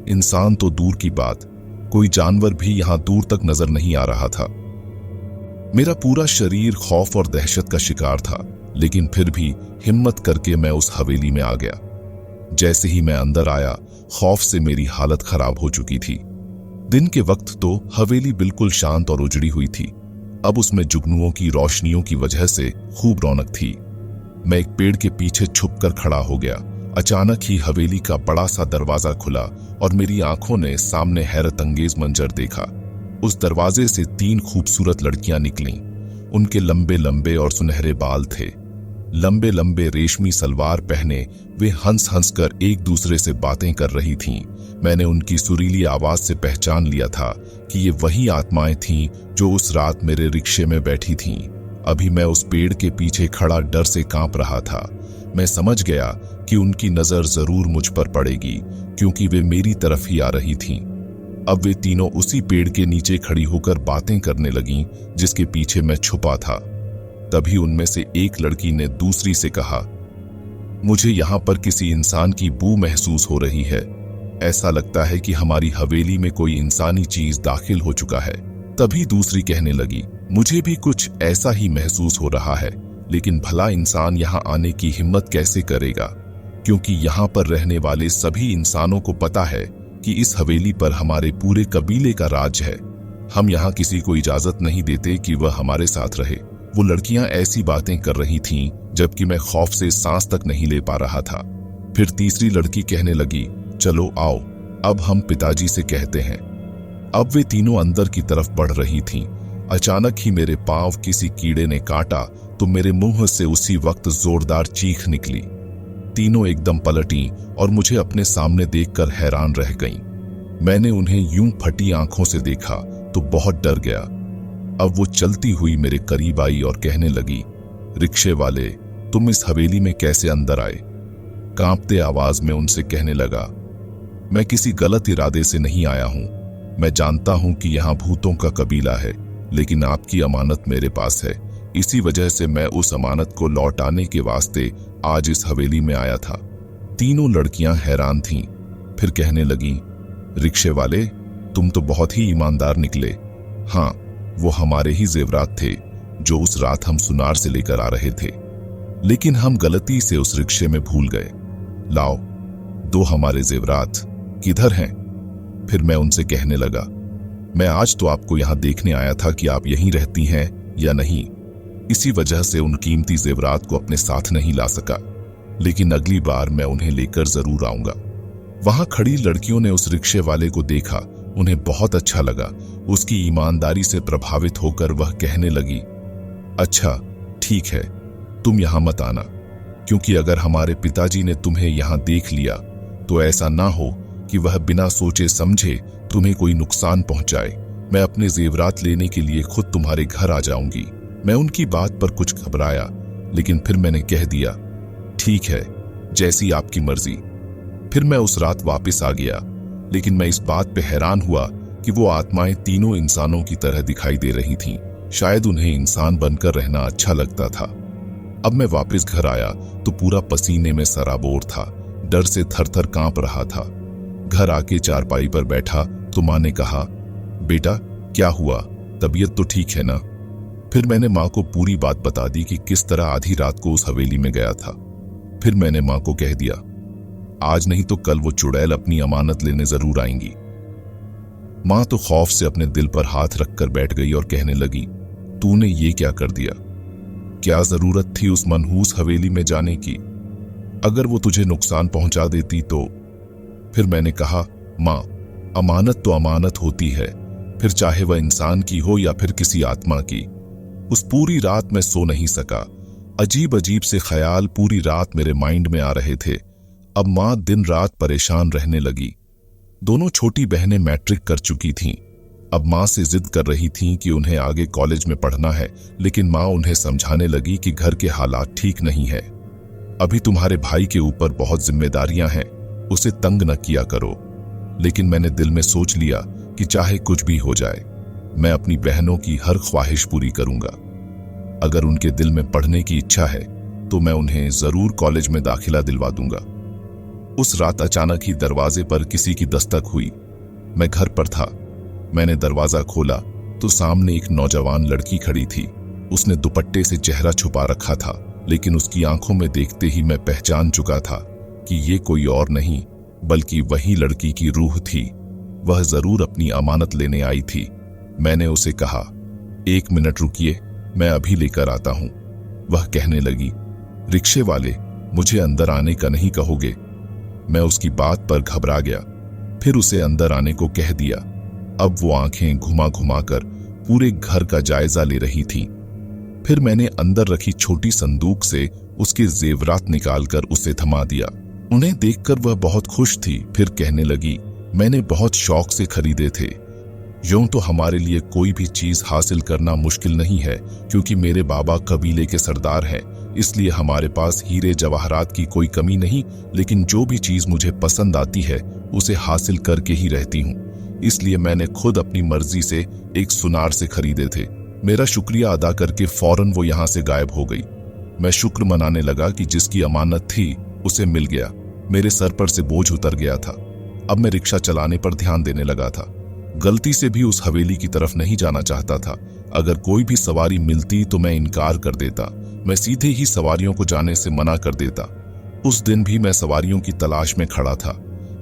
इंसान तो दूर की बात, कोई जानवर भी यहां दूर तक नजर नहीं आ रहा था। मेरा पूरा शरीर खौफ और दहशत का शिकार था, लेकिन फिर भी हिम्मत करके मैं उस हवेली में आ गया। जैसे ही मैं अंदर आया, खौफ से मेरी हालत खराब हो चुकी थी। दिन के वक्त तो हवेली बिल्कुल शांत और उजड़ी हुई थी। अब उसमें जुगनुओं की रोशनियों की वजह से खूब रौनक थी। मैं एक पेड़ के पीछे छुपकर खड़ा हो गया। अचानक ही हवेली का बड़ा सा दरवाजा खुला और मेरी आंखों ने सामने हैरत अंगेज मंजर देखा। उस दरवाजे से 3 खूबसूरत लड़कियां निकलीं। उनके लंबे लंबे और सुनहरे बाल थे। लंबे लंबे रेशमी सलवार पहने वे हंस हंस कर एक दूसरे से बातें कर रही थीं। मैंने उनकी सुरीली आवाज से पहचान लिया था कि ये वही आत्माएं थीं जो उस रात मेरे रिक्शे में बैठी थीं। अभी मैं उस पेड़ के पीछे खड़ा डर से कांप रहा था। मैं समझ गया कि उनकी नजर जरूर मुझ पर पड़ेगी, क्योंकि वे मेरी तरफ ही आ रही थीं। अब वे तीनों उसी पेड़ के नीचे खड़ी होकर बातें करने लगीं जिसके पीछे मैं छुपा था। तभी उनमें से एक लड़की ने दूसरी से कहा, मुझे यहाँ पर किसी इंसान की बू महसूस हो रही है। ऐसा लगता है कि हमारी हवेली में कोई इंसानी चीज दाखिल हो चुका है। तभी दूसरी कहने लगी, मुझे भी कुछ ऐसा ही महसूस हो रहा है, लेकिन भला इंसान यहाँ आने की हिम्मत कैसे करेगा, क्योंकि यहाँ पर रहने वाले सभी इंसानों को पता है कि इस हवेली पर हमारे पूरे कबीले का राज है। हम यहाँ किसी को इजाजत नहीं देते कि वह हमारे साथ रहे। वो लड़कियां ऐसी बातें कर रही थीं जबकि मैं खौफ से सांस तक नहीं ले पा रहा था। फिर तीसरी लड़की कहने लगी, चलो आओ, अब हम पिताजी से कहते हैं। अब वे तीनों अंदर की तरफ बढ़ रही थीं। अचानक ही मेरे पांव किसी कीड़े ने काटा तो मेरे मुंह से उसी वक्त जोरदार चीख निकली। तीनों एकदम पलटी और मुझे अपने सामने देखकर हैरान रह गईं। मैंने उन्हें यूं फटी आंखों से देखा तो बहुत डर गया। अब वो चलती हुई मेरे करीब आई और कहने लगी, रिक्शे वाले, तुम इस हवेली में कैसे अंदर आए? कांपते आवाज में उनसे कहने लगा, मैं किसी गलत इरादे से नहीं आया हूं। मैं जानता हूं कि यहाँ भूतों का कबीला है, लेकिन आपकी अमानत मेरे पास है। इसी वजह से मैं उस अमानत को लौटाने के वास्ते आज इस हवेली में आया था। तीनों लड़कियां हैरान थीं। फिर कहने लगीं, रिक्शे वाले, तुम तो बहुत ही ईमानदार निकले। हाँ, वो हमारे ही जेवरात थे जो उस रात हम सुनार से लेकर आ रहे थे, लेकिन हम गलती से उस रिक्शे में भूल गए। लाओ, दो हमारे जेवरात किधर हैं? फिर मैं उनसे कहने लगा, मैं आज तो आपको यहां देखने आया था कि आप यहीं रहती हैं या नहीं। इसी वजह से उन कीमती जेवरात को अपने साथ नहीं ला सका, लेकिन अगली बार मैं उन्हें लेकर जरूर आऊंगा। वहां खड़ी लड़कियों ने उस रिक्शे वाले को देखा। उन्हें बहुत अच्छा लगा। उसकी ईमानदारी से प्रभावित होकर वह कहने लगी, अच्छा ठीक है, तुम यहां मत आना, क्योंकि अगर हमारे पिताजी ने तुम्हें यहां देख लिया तो ऐसा ना हो कि वह बिना सोचे समझे तुम्हें कोई नुकसान पहुंचाए। मैं अपने जेवरात लेने के लिए खुद तुम्हारे घर आ जाऊंगी। मैं उनकी बात पर कुछ घबराया, लेकिन फिर मैंने कह दिया, ठीक है, जैसी आपकी मर्जी। फिर मैं उस रात वापस आ गया, लेकिन मैं इस बात पे हैरान हुआ कि वो आत्माएं तीनों इंसानों की तरह दिखाई दे रही थीं। शायद उन्हें इंसान बनकर रहना अच्छा लगता था। अब मैं वापस घर आया तो पूरा पसीने में सराबोर था, डर से थर थर कांप रहा था। घर आके चारपाई पर बैठा तो माँ ने कहा, बेटा क्या हुआ, तबीयत तो ठीक है ना? फिर मैंने माँ को पूरी बात बता दी कि किस तरह आधी रात को उस हवेली में गया था। फिर मैंने माँ को कह दिया, आज नहीं तो कल वो चुड़ैल अपनी अमानत लेने जरूर आएंगी। माँ तो खौफ से अपने दिल पर हाथ रखकर बैठ गई और कहने लगी, तूने ये क्या कर दिया? क्या जरूरत थी उस मनहूस हवेली में जाने की? अगर वो तुझे नुकसान पहुंचा देती तो? फिर मैंने कहा, माँ, अमानत तो अमानत होती है, फिर चाहे वह इंसान की हो या फिर किसी आत्मा की। उस पूरी रात मैं सो नहीं सका। अजीब अजीब से ख्याल पूरी रात मेरे माइंड में आ रहे थे। अब माँ दिन रात परेशान रहने लगी। दोनों छोटी बहनें मैट्रिक कर चुकी थीं। अब माँ से जिद कर रही थीं कि उन्हें आगे कॉलेज में पढ़ना है, लेकिन माँ उन्हें समझाने लगी कि घर के हालात ठीक नहीं है। अभी तुम्हारे भाई के ऊपर बहुत जिम्मेदारियां हैं, उसे तंग न किया करो। लेकिन मैंने दिल में सोच लिया कि चाहे कुछ भी हो जाए, मैं अपनी बहनों की हर ख्वाहिश पूरी करूंगा। अगर उनके दिल में पढ़ने की इच्छा है तो मैं उन्हें जरूर कॉलेज में दाखिला दिलवा दूंगा। उस रात अचानक ही दरवाजे पर किसी की दस्तक हुई। मैं घर पर था। मैंने दरवाजा खोला तो सामने एक नौजवान लड़की खड़ी थी। उसने दुपट्टे से चेहरा छुपा रखा था, लेकिन उसकी आंखों में देखते ही मैं पहचान चुका था कि ये कोई और नहीं बल्कि वही लड़की की रूह थी। वह जरूर अपनी अमानत लेने आई थी। मैंने उसे कहा, 1 मिनट रुकिए, मैं अभी लेकर आता हूं। वह कहने लगी, रिक्शे वाले, मुझे अंदर आने का नहीं कहोगे? मैं उसकी बात पर घबरा गया, फिर उसे अंदर आने को कह दिया। अब वो आंखें घुमा घुमा कर पूरे घर का जायजा ले रही थी। फिर मैंने अंदर रखी छोटी संदूक से उसके जेवरात निकालकर उसे थमा दिया। उन्हें देखकर वह बहुत खुश थी। फिर कहने लगी, मैंने बहुत शौक से खरीदे थे। यूं तो हमारे लिए कोई भी चीज हासिल करना मुश्किल नहीं है, क्योंकि मेरे बाबा कबीले के सरदार हैं, इसलिए हमारे पास हीरे जवाहरात की कोई कमी नहीं। लेकिन जो भी चीज मुझे पसंद आती है उसे हासिल करके ही रहती हूँ। इसलिए मैंने खुद अपनी मर्जी से एक सुनार से खरीदे थे। मेरा शुक्रिया अदा करके फौरन वो यहाँ से गायब हो गई। मैं शुक्र मनाने लगा कि जिसकी अमानत थी उसे मिल गया। मेरे सर पर से बोझ उतर गया था। अब मैं रिक्शा चलाने पर ध्यान देने लगा था। गलती से भी उस हवेली की तरफ नहीं जाना चाहता था। अगर कोई भी सवारी मिलती तो मैं इनकार कर देता। मैं सीधे ही सवारियों को जाने से मना कर देता। उस दिन भी मैं सवारियों की तलाश में खड़ा था।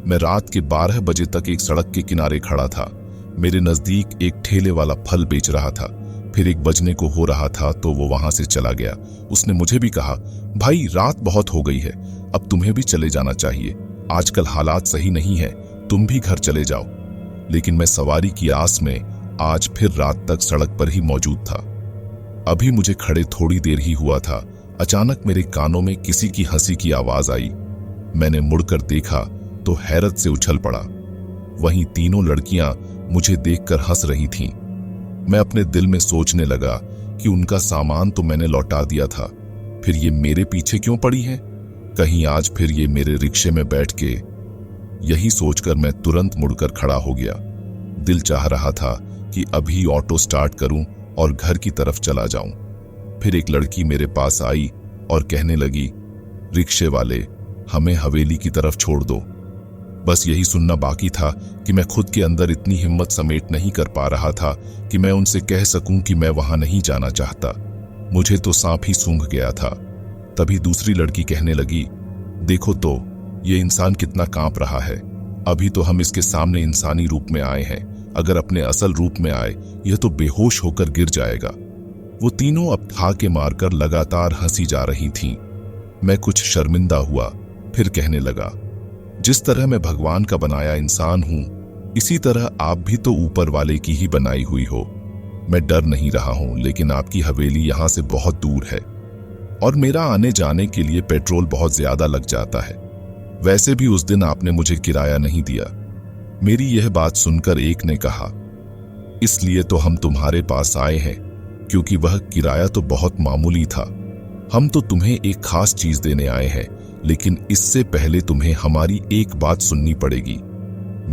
मैं रात के 12 बजे तक एक सड़क के किनारे खड़ा था। मेरे नजदीक एक ठेले वाला फल बेच रहा था। फिर 1 बजने को हो रहा था तो वो वहां से चला गया। उसने मुझे भी कहा, भाई रात बहुत हो गई है, अब तुम्हें भी चले जाना चाहिए। आजकल हालात सही नहीं है, तुम भी घर चले जाओ। लेकिन मैं सवारी की आस में आज फिर रात तक सड़क पर ही मौजूद था। अभी मुझे खड़े थोड़ी देर ही हुआ था, अचानक मेरे कानों में किसी की हंसी की आवाज आई। मैंने मुड़कर देखा तो हैरत से उछल पड़ा। वहीं तीनों लड़कियां मुझे देखकर हंस रही थीं। मैं अपने दिल में सोचने लगा कि उनका सामान तो मैंने लौटा दिया था, फिर ये मेरे पीछे क्यों पड़ी है? कहीं आज फिर ये मेरे रिक्शे में बैठ के। यही सोचकर मैं तुरंत मुड़कर खड़ा हो गया। दिल चाह रहा था कि अभी ऑटो स्टार्ट करूं और घर की तरफ चला जाऊं। फिर एक लड़की मेरे पास आई और कहने लगी, रिक्शे वाले, हमें हवेली की तरफ छोड़ दो। बस यही सुनना बाकी था कि मैं खुद के अंदर इतनी हिम्मत समेट नहीं कर पा रहा था कि मैं उनसे कह सकूं कि मैं वहां नहीं जाना चाहता। मुझे तो सांप ही सूंघ गया था। तभी दूसरी लड़की कहने लगी, देखो तो ये इंसान कितना कांप रहा है। अभी तो हम इसके सामने इंसानी रूप में आए हैं, अगर अपने असल रूप में आए यह तो बेहोश होकर गिर जाएगा। वो तीनों अब ठाके मारकर लगातार हंसी जा रही थीं। मैं कुछ शर्मिंदा हुआ, फिर कहने लगा, जिस तरह मैं भगवान का बनाया इंसान हूं, इसी तरह आप भी तो ऊपर वाले की ही बनाई हुई हो। मैं डर नहीं रहा हूं, लेकिन आपकी हवेली यहां से बहुत दूर है और मेरा आने जाने के लिए पेट्रोल बहुत ज्यादा लग जाता है। वैसे भी उस दिन आपने मुझे किराया नहीं दिया। मेरी यह बात सुनकर एक ने कहा, इसलिए तो हम तुम्हारे पास आए हैं, क्योंकि वह किराया तो बहुत मामूली था। हम तो तुम्हें एक खास चीज देने आए हैं, लेकिन इससे पहले तुम्हें हमारी एक बात सुननी पड़ेगी।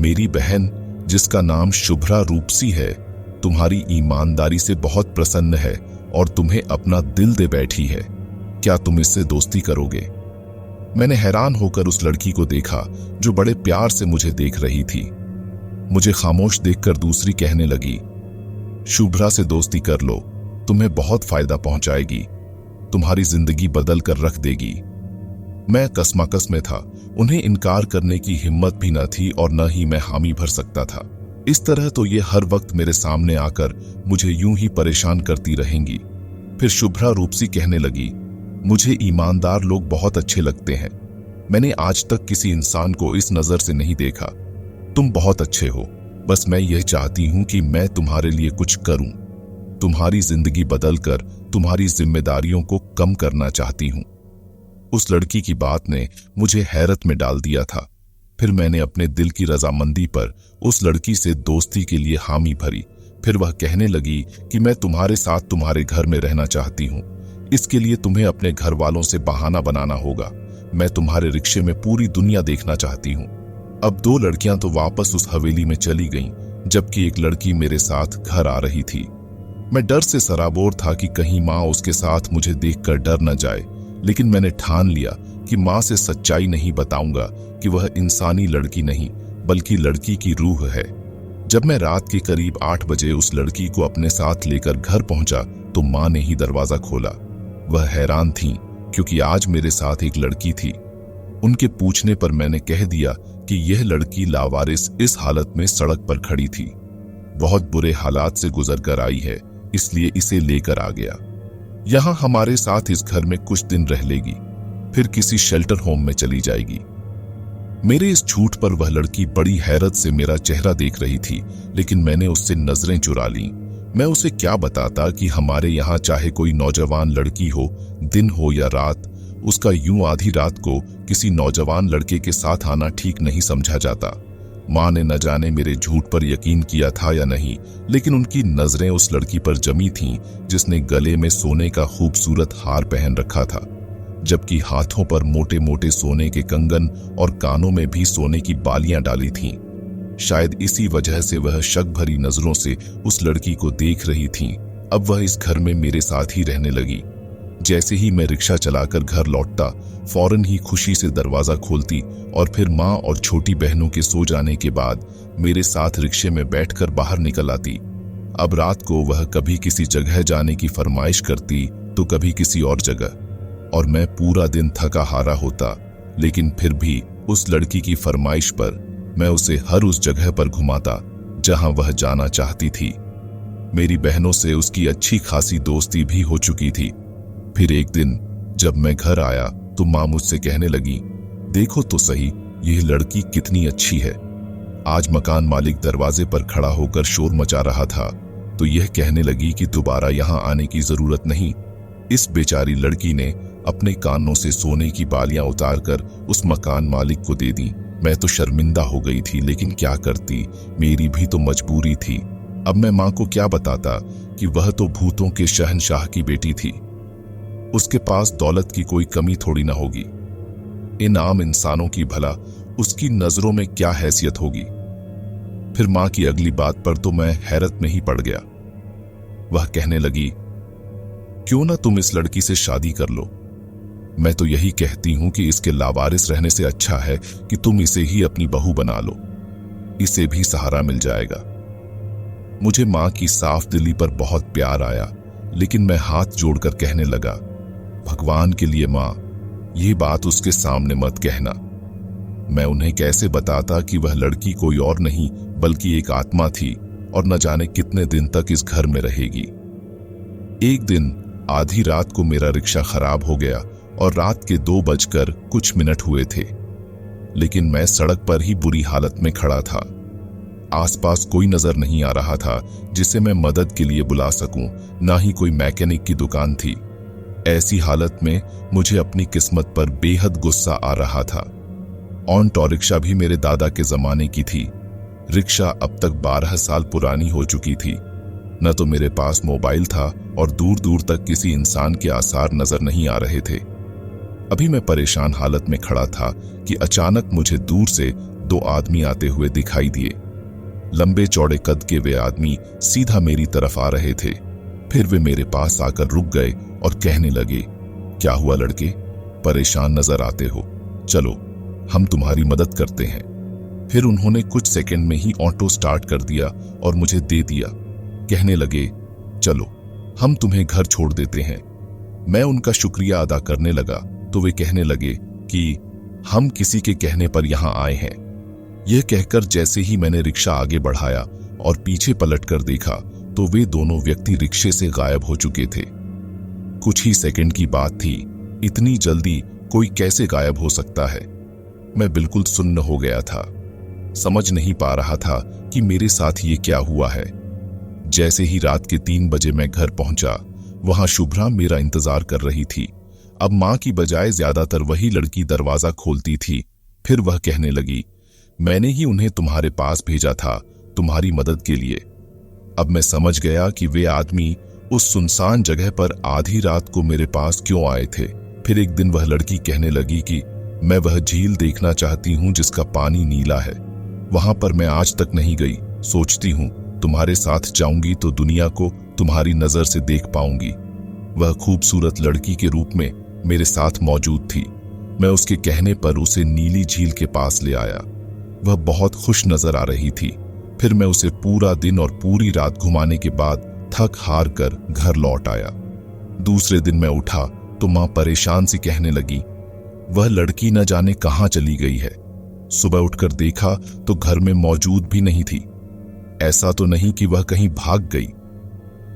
मेरी बहन, जिसका नाम शुभ्रा रूपसी है, तुम्हारी ईमानदारी से बहुत प्रसन्न है और तुम्हें अपना दिल दे बैठी है। क्या तुम इससे दोस्ती करोगे? मैंने हैरान होकर उस लड़की को देखा जो बड़े प्यार से मुझे देख रही थी। मुझे खामोश देखकर दूसरी कहने लगी, शुभ्रा से दोस्ती कर लो, तुम्हें बहुत फायदा पहुंचाएगी, तुम्हारी जिंदगी बदल कर रख देगी। मैं कसमाकस में था, उन्हें इनकार करने की हिम्मत भी न थी और न ही मैं हामी भर सकता था। इस तरह तो ये हर वक्त मेरे सामने आकर मुझे यूं ही परेशान करती रहेंगी। फिर शुभ्रा रूपसी कहने लगी, मुझे ईमानदार लोग बहुत अच्छे लगते हैं। मैंने आज तक किसी इंसान को इस नजर से नहीं देखा। तुम बहुत अच्छे हो, बस मैं यह चाहती हूं कि मैं तुम्हारे लिए कुछ करूं। तुम्हारी जिंदगी बदलकर तुम्हारी जिम्मेदारियों को कम करना चाहती हूं। उस लड़की की बात ने मुझे हैरत में डाल दिया था। फिर मैंने अपने दिल की रजामंदी पर उस लड़की से दोस्ती के लिए हामी भरी। फिर वह कहने लगी कि मैं तुम्हारे साथ तुम्हारे घर में रहना चाहती हूं। इसके लिए तुम्हें अपने घर वालों से बहाना बनाना होगा। मैं तुम्हारे रिक्शे में पूरी दुनिया देखना चाहती हूं। अब 2 लड़कियां तो वापस उस हवेली में चली गईं, जबकि एक लड़की मेरे साथ घर आ रही थी। मैं डर से सराबोर था कि कहीं माँ उसके साथ मुझे देखकर डर न जाए, लेकिन मैंने ठान लिया कि माँ से सच्चाई नहीं बताऊंगा कि वह इंसानी लड़की नहीं बल्कि लड़की की रूह है। जब मैं रात के करीब 8 बजे उस लड़की को अपने साथ लेकर घर पहुंचा तो माँ ने ही दरवाजा खोला। वह हैरान थीं क्योंकि आज मेरे साथ एक लड़की थी। उनके पूछने पर मैंने कह दिया कि यह लड़की लावारिस इस हालत में सड़क पर खड़ी थी, बहुत बुरे हालात से गुजर कर आई है, इसलिए इसे लेकर आ गया। यहां हमारे साथ इस घर में कुछ दिन रह लेगी, फिर किसी शेल्टर होम में चली जाएगी। मेरे इस झूठ पर वह लड़की बड़ी हैरत से मेरा चेहरा देख रही थी, लेकिन मैंने उससे नजरें चुरा लीं। मैं उसे क्या बताता कि हमारे यहाँ चाहे कोई नौजवान लड़की हो, दिन हो या रात, उसका यूं आधी रात को किसी नौजवान लड़के के साथ आना ठीक नहीं समझा जाता। माँ ने न जाने मेरे झूठ पर यकीन किया था या नहीं, लेकिन उनकी नजरें उस लड़की पर जमी थीं जिसने गले में सोने का खूबसूरत हार पहन रखा था, जबकि हाथों पर मोटे मोटे सोने के कंगन और कानों में भी सोने की बालियां डाली थीं। शायद इसी वजह से वह शक भरी नजरों से उस लड़की को देख रही थीं। अब वह इस घर में मेरे साथ ही रहने लगी। जैसे ही मैं रिक्शा चलाकर घर लौटता, फौरन ही खुशी से दरवाजा खोलती और फिर माँ और छोटी बहनों के सो जाने के बाद मेरे साथ रिक्शे में बैठकर बाहर निकल आती। अब रात को वह कभी किसी जगह जाने की फरमाइश करती तो कभी किसी और जगह, और मैं पूरा दिन थका हारा होता, लेकिन फिर भी उस लड़की की फरमाइश पर मैं उसे हर उस जगह पर घुमाता जहां वह जाना चाहती थी। मेरी बहनों से उसकी अच्छी खासी दोस्ती भी हो चुकी थी। फिर एक दिन जब मैं घर आया तो माँ मुझसे कहने लगी, देखो तो सही यह लड़की कितनी अच्छी है। आज मकान मालिक दरवाजे पर खड़ा होकर शोर मचा रहा था तो यह कहने लगी कि दोबारा यहाँ आने की जरूरत नहीं। इस बेचारी लड़की ने अपने कानों से सोने की बालियां उतारकर उस मकान मालिक को दे दी। मैं तो शर्मिंदा हो गई थी, लेकिन क्या करती, मेरी भी तो मजबूरी थी। अब मैं माँ को क्या बताता कि वह तो भूतों के शहंशाह की बेटी थी, उसके पास दौलत की कोई कमी थोड़ी ना होगी। इन आम इंसानों की भला उसकी नजरों में क्या हैसियत होगी। फिर माँ की अगली बात पर तो मैं हैरत में ही पड़ गया। वह कहने लगी, क्यों ना तुम इस लड़की से शादी कर लो। मैं तो यही कहती हूं कि इसके लावारिस रहने से अच्छा है कि तुम इसे ही अपनी बहू बना लो, इसे भी सहारा मिल जाएगा। मुझे माँ की साफ दिली पर बहुत प्यार आया, लेकिन मैं हाथ जोड़कर कहने लगा, भगवान के लिए माँ, ये बात उसके सामने मत कहना। मैं उन्हें कैसे बताता कि वह लड़की कोई और नहीं बल्कि एक आत्मा थी और न जाने कितने दिन तक इस घर में रहेगी। एक दिन आधी रात को मेरा रिक्शा खराब हो गया और रात के 2:00 हुए थे, लेकिन मैं सड़क पर ही बुरी हालत में खड़ा था। आसपास कोई नजर नहीं आ रहा था जिसे मैं मदद के लिए बुला सकूं, ना ही कोई मैकेनिक की दुकान थी। ऐसी हालत में मुझे अपनी किस्मत पर बेहद गुस्सा आ रहा था। ऑटो रिक्शा भी मेरे दादा के जमाने की थी। रिक्शा अब तक 12 साल पुरानी हो चुकी थी। न तो मेरे पास मोबाइल था और दूर दूर तक किसी इंसान के आसार नजर नहीं आ रहे थे। अभी मैं परेशान हालत में खड़ा था कि अचानक मुझे दूर से 2 आदमी आते हुए दिखाई दिए। लंबे चौड़े कद के वे आदमी सीधा मेरी तरफ आ रहे थे। फिर वे मेरे पास आकर रुक गए और कहने लगे, क्या हुआ लड़के, परेशान नजर आते हो, चलो हम तुम्हारी मदद करते हैं। फिर उन्होंने कुछ सेकंड में ही ऑटो स्टार्ट कर दिया और मुझे दे दिया। कहने लगे, चलो हम तुम्हें घर छोड़ देते हैं। मैं उनका शुक्रिया अदा करने लगा तो वे कहने लगे कि हम किसी के कहने पर यहां आए हैं। यह कहकर जैसे ही मैंने रिक्शा आगे बढ़ाया और पीछे पलटकर देखा तो वे दोनों व्यक्ति रिक्शे से गायब हो चुके थे। कुछ ही सेकंड की बात थी, इतनी जल्दी कोई कैसे गायब हो सकता है। मैं बिल्कुल सुन्न हो गया था, समझ नहीं पा रहा था कि मेरे साथ ये क्या हुआ है। जैसे ही रात के 3 बजे मैं घर पहुंचा, वहां शुभ्रा मेरा इंतजार कर रही थी। अब मां की बजाय ज्यादातर वही लड़की दरवाजा खोलती थी। फिर वह कहने लगी, मैंने ही उन्हें तुम्हारे पास भेजा था तुम्हारी मदद के लिए। अब मैं समझ गया कि वे आदमी उस सुनसान जगह पर आधी रात को मेरे पास क्यों आए थे। फिर एक दिन वह लड़की कहने लगी कि मैं वह झील देखना चाहती हूं जिसका पानी नीला है। वहां पर मैं आज तक नहीं गई। सोचती हूं तुम्हारे साथ जाऊंगी तो दुनिया को तुम्हारी नजर से देख पाऊंगी। वह खूबसूरत लड़की के रूप में मेरे साथ मौजूद थी। मैं उसके कहने पर उसे नीली झील के पास ले आया। वह बहुत खुश नजर आ रही थी। फिर मैं उसे पूरा दिन और पूरी रात घुमाने के बाद थक हार कर घर लौट आया। दूसरे दिन मैं उठा तो मां परेशान सी कहने लगी, वह लड़की न जाने कहां चली गई है। सुबह उठकर देखा तो घर में मौजूद भी नहीं थी। ऐसा तो नहीं कि वह कहीं भाग गई।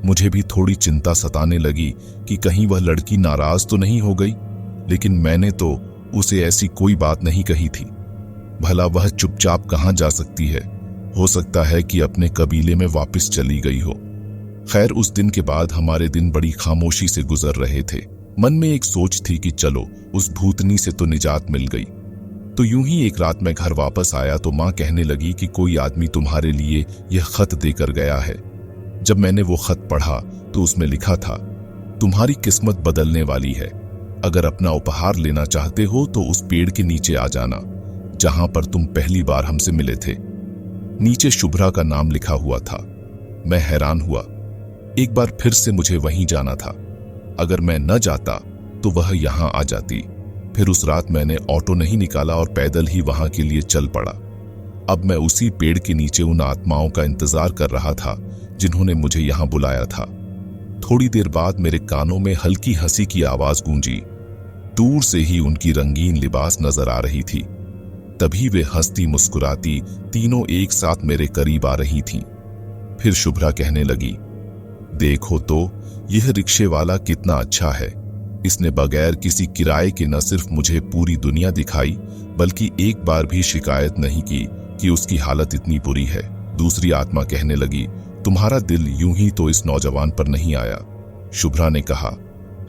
मुझे भी थोड़ी चिंता सताने लगी कि कहीं वह लड़की नाराज तो नहीं हो गई, लेकिन मैंने तो उसे ऐसी कोई बात नहीं कही थी। भला वह चुपचाप कहां जा सकती है? हो सकता है कि अपने कबीले में वापस चली गई हो। खैर, उस दिन के बाद हमारे दिन बड़ी खामोशी से गुजर रहे थे। मन में एक सोच थी कि चलो उस भूतनी से तो निजात मिल गई। तो यूं ही एक रात मैं घर वापस आया तो मां कहने लगी कि कोई आदमी तुम्हारे लिए यह खत देकर गया है। जब मैंने वो खत पढ़ा तो उसमें लिखा था, तुम्हारी किस्मत बदलने वाली है। अगर अपना उपहार लेना चाहते हो तो उस पेड़ के नीचे आ जाना जहां पर तुम पहली बार हमसे मिले थे। नीचे शुभ्रा का नाम लिखा हुआ था। मैं हैरान हुआ। एक बार फिर से मुझे वहीं जाना था। अगर मैं न जाता तो वह यहां आ जाती। फिर उस रात मैंने ऑटो नहीं निकाला और पैदल ही वहां के लिए चल पड़ा। अब मैं उसी पेड़ के नीचे उन आत्माओं का इंतजार कर रहा था जिन्होंने मुझे यहां बुलाया था। थोड़ी देर बाद मेरे कानों में हल्की हंसी की आवाज गूंजी। दूर से ही उनकी रंगीन लिबास नजर आ रही थी। तभी वे हंसती मुस्कुराती तीनों एक साथ मेरे करीब आ रही थीं। फिर शुभ्रा कहने लगी, देखो तो यह रिक्शे वाला कितना अच्छा है। इसने बगैर किसी किराए के न सिर्फ मुझे पूरी दुनिया दिखाई, बल्कि एक बार भी शिकायत नहीं की कि उसकी हालत इतनी बुरी है। दूसरी आत्मा कहने लगी, तुम्हारा दिल यूं ही तो इस नौजवान पर नहीं आया। शुभ्रा ने कहा,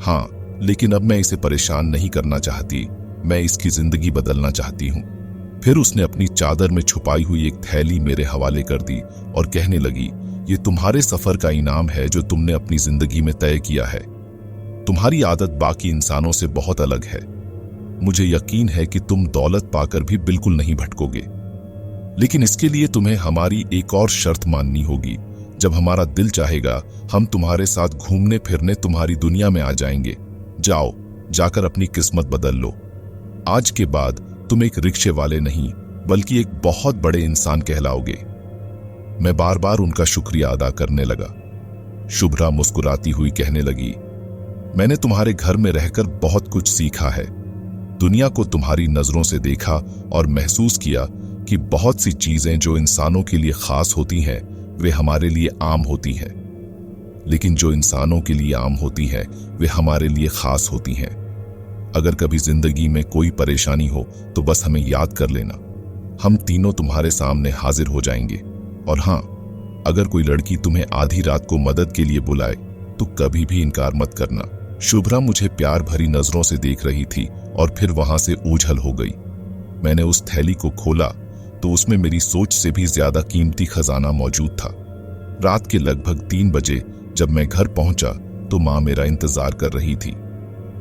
हाँ, लेकिन अब मैं इसे परेशान नहीं करना चाहती। मैं इसकी जिंदगी बदलना चाहती हूँ। फिर उसने अपनी चादर में छुपाई हुई एक थैली मेरे हवाले कर दी और कहने लगी, ये तुम्हारे सफर का इनाम है जो तुमने अपनी जिंदगी में तय किया है। तुम्हारी आदत बाकी इंसानों से बहुत अलग है। मुझे यकीन है कि तुम दौलत पाकर भी बिल्कुल नहीं भटकोगे, लेकिन इसके लिए तुम्हें हमारी एक और शर्त माननी होगी। जब हमारा दिल चाहेगा हम तुम्हारे साथ घूमने फिरने तुम्हारी दुनिया में आ जाएंगे। जाओ, जाकर अपनी किस्मत बदल लो। आज के बाद तुम एक रिक्शे वाले नहीं बल्कि एक बहुत बड़े इंसान कहलाओगे। मैं बार बार उनका शुक्रिया अदा करने लगा। शुभ्रा मुस्कुराती हुई कहने लगी, मैंने तुम्हारे घर में रहकर बहुत कुछ सीखा है। दुनिया को तुम्हारी नजरों से देखा और महसूस किया कि बहुत सी चीजें जो इंसानों के लिए खास होती हैं वे हमारे लिए आम होती हैं, लेकिन जो इंसानों के लिए आम होती हैं वे हमारे लिए खास होती हैं। अगर कभी जिंदगी में कोई परेशानी हो तो बस हमें याद कर लेना। हम तीनों तुम्हारे सामने हाजिर हो जाएंगे। और हाँ, अगर कोई लड़की तुम्हें आधी रात को मदद के लिए बुलाए तो कभी भी इनकार मत करना। शुभ्रा मुझे प्यार भरी नजरों से देख रही थी और फिर वहां से ओझल हो गई। मैंने उस थैली को खोला तो उसमें मेरी सोच से भी ज्यादा कीमती खजाना मौजूद था। रात के लगभग 3 बजे जब मैं घर पहुंचा तो मां मेरा इंतजार कर रही थी।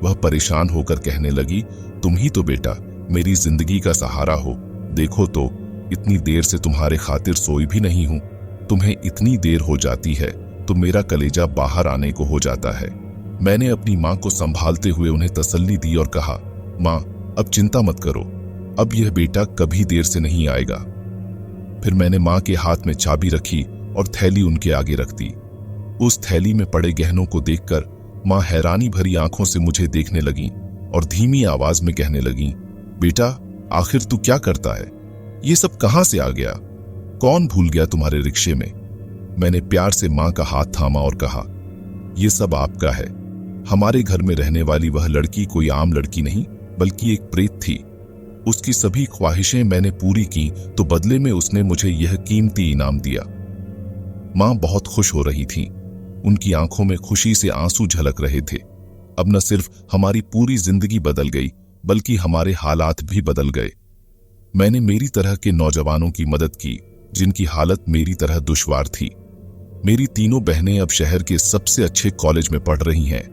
वह परेशान होकर कहने लगी, तुम ही तो बेटा मेरी जिंदगी का सहारा हो। देखो तो इतनी देर से तुम्हारे खातिर सोई भी नहीं हूं। तुम्हें इतनी देर हो जाती है तो मेरा कलेजा बाहर आने को हो जाता है। मैंने अपनी मां को संभालते हुए उन्हें तसल्ली दी और कहा, मां, अब चिंता मत करो। अब यह बेटा कभी देर से नहीं आएगा। फिर मैंने माँ के हाथ में चाबी रखी और थैली उनके आगे रख दी। उस थैली में पड़े गहनों को देखकर माँ हैरानी भरी आंखों से मुझे देखने लगी और धीमी आवाज में कहने लगी, बेटा आखिर तू क्या करता है? ये सब कहां से आ गया? कौन भूल गया तुम्हारे रिक्शे में? मैंने प्यार से माँ का हाथ थामा और कहा, ये सब आपका है। हमारे घर में रहने वाली वह लड़की कोई आम लड़की नहीं बल्कि एक प्रेत थी। उसकी सभी ख्वाहिशें मैंने पूरी की तो बदले में उसने मुझे यह कीमती इनाम दिया। माँ बहुत खुश हो रही थी। उनकी आंखों में खुशी से आंसू झलक रहे थे। अब न सिर्फ हमारी पूरी जिंदगी बदल गई बल्कि हमारे हालात भी बदल गए। मैंने मेरी तरह के नौजवानों की मदद की जिनकी हालत मेरी तरह दुश्वार थी। मेरी तीनों बहनें अब शहर के सबसे अच्छे कॉलेज में पढ़ रही हैं।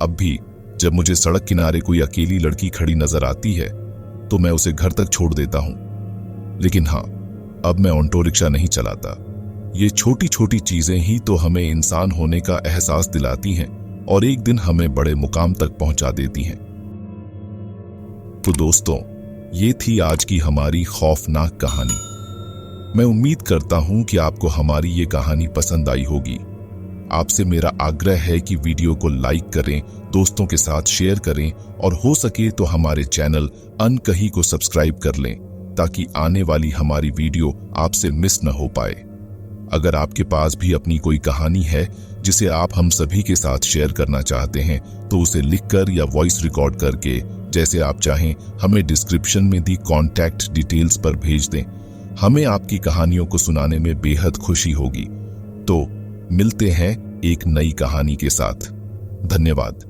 अब भी जब मुझे सड़क किनारे कोई अकेली लड़की खड़ी नजर आती है तो मैं उसे घर तक छोड़ देता हूं। लेकिन हाँ, अब मैं ऑटो रिक्शा नहीं चलाता। ये छोटी छोटी चीजें ही तो हमें इंसान होने का एहसास दिलाती हैं और एक दिन हमें बड़े मुकाम तक पहुंचा देती हैं। तो दोस्तों, ये थी आज की हमारी खौफनाक कहानी। मैं उम्मीद करता हूं कि आपको हमारी ये कहानी पसंद आई होगी। आपसे मेरा आग्रह है कि वीडियो को लाइक करें, दोस्तों के साथ शेयर करें और हो सके तो हमारे चैनल अनकही को सब्सक्राइब कर लें ताकि आने वाली हमारी वीडियो आपसे मिस न हो पाए। अगर आपके पास भी अपनी कोई कहानी है जिसे आप हम सभी के साथ शेयर करना चाहते हैं तो उसे लिखकर या वॉइस रिकॉर्ड करके, जैसे आप चाहें, हमें डिस्क्रिप्शन में दी कॉन्टैक्ट डिटेल्स पर भेज दें। हमें आपकी कहानियों को सुनाने में बेहद खुशी होगी। तो मिलते हैं एक नई कहानी के साथ। धन्यवाद।